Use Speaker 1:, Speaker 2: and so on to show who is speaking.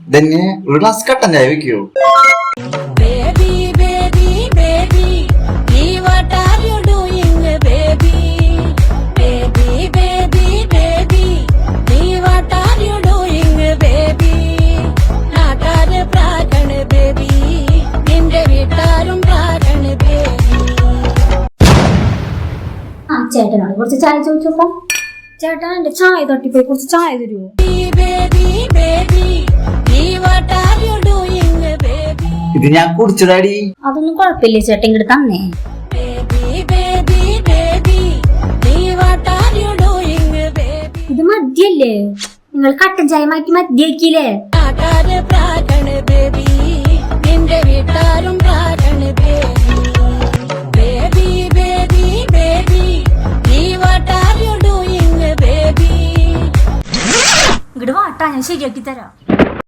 Speaker 1: ഇതന്നെ ഒരു ഗ്ലാസ് കട്ടൻ ചായ വെക്കോ?
Speaker 2: ചേട്ടനോട് കുറച്ച് ചായ ചോദിച്ചോപ്പോ. ചേട്ടാ എന്റെ ചായ തട്ടിപ്പോയി, കുറച്ച് ചായ തരുമോ?
Speaker 1: ഇത് ഞാൻ കുടിച്ചതാടി.
Speaker 2: അതൊന്നും കുഴപ്പമില്ല ചേട്ടൻ, ഇങ്ങോട്ട് തന്നേ. ഇത് മദ്യല്ലേ? നിങ്ങൾ കട്ടൻ ചായ മാറ്റി മദ്യാക്കിയില്ലേ? ഇങ്ങോട്ട് വാട്ടാ, ഞാൻ ശരിയാക്കി തരാം.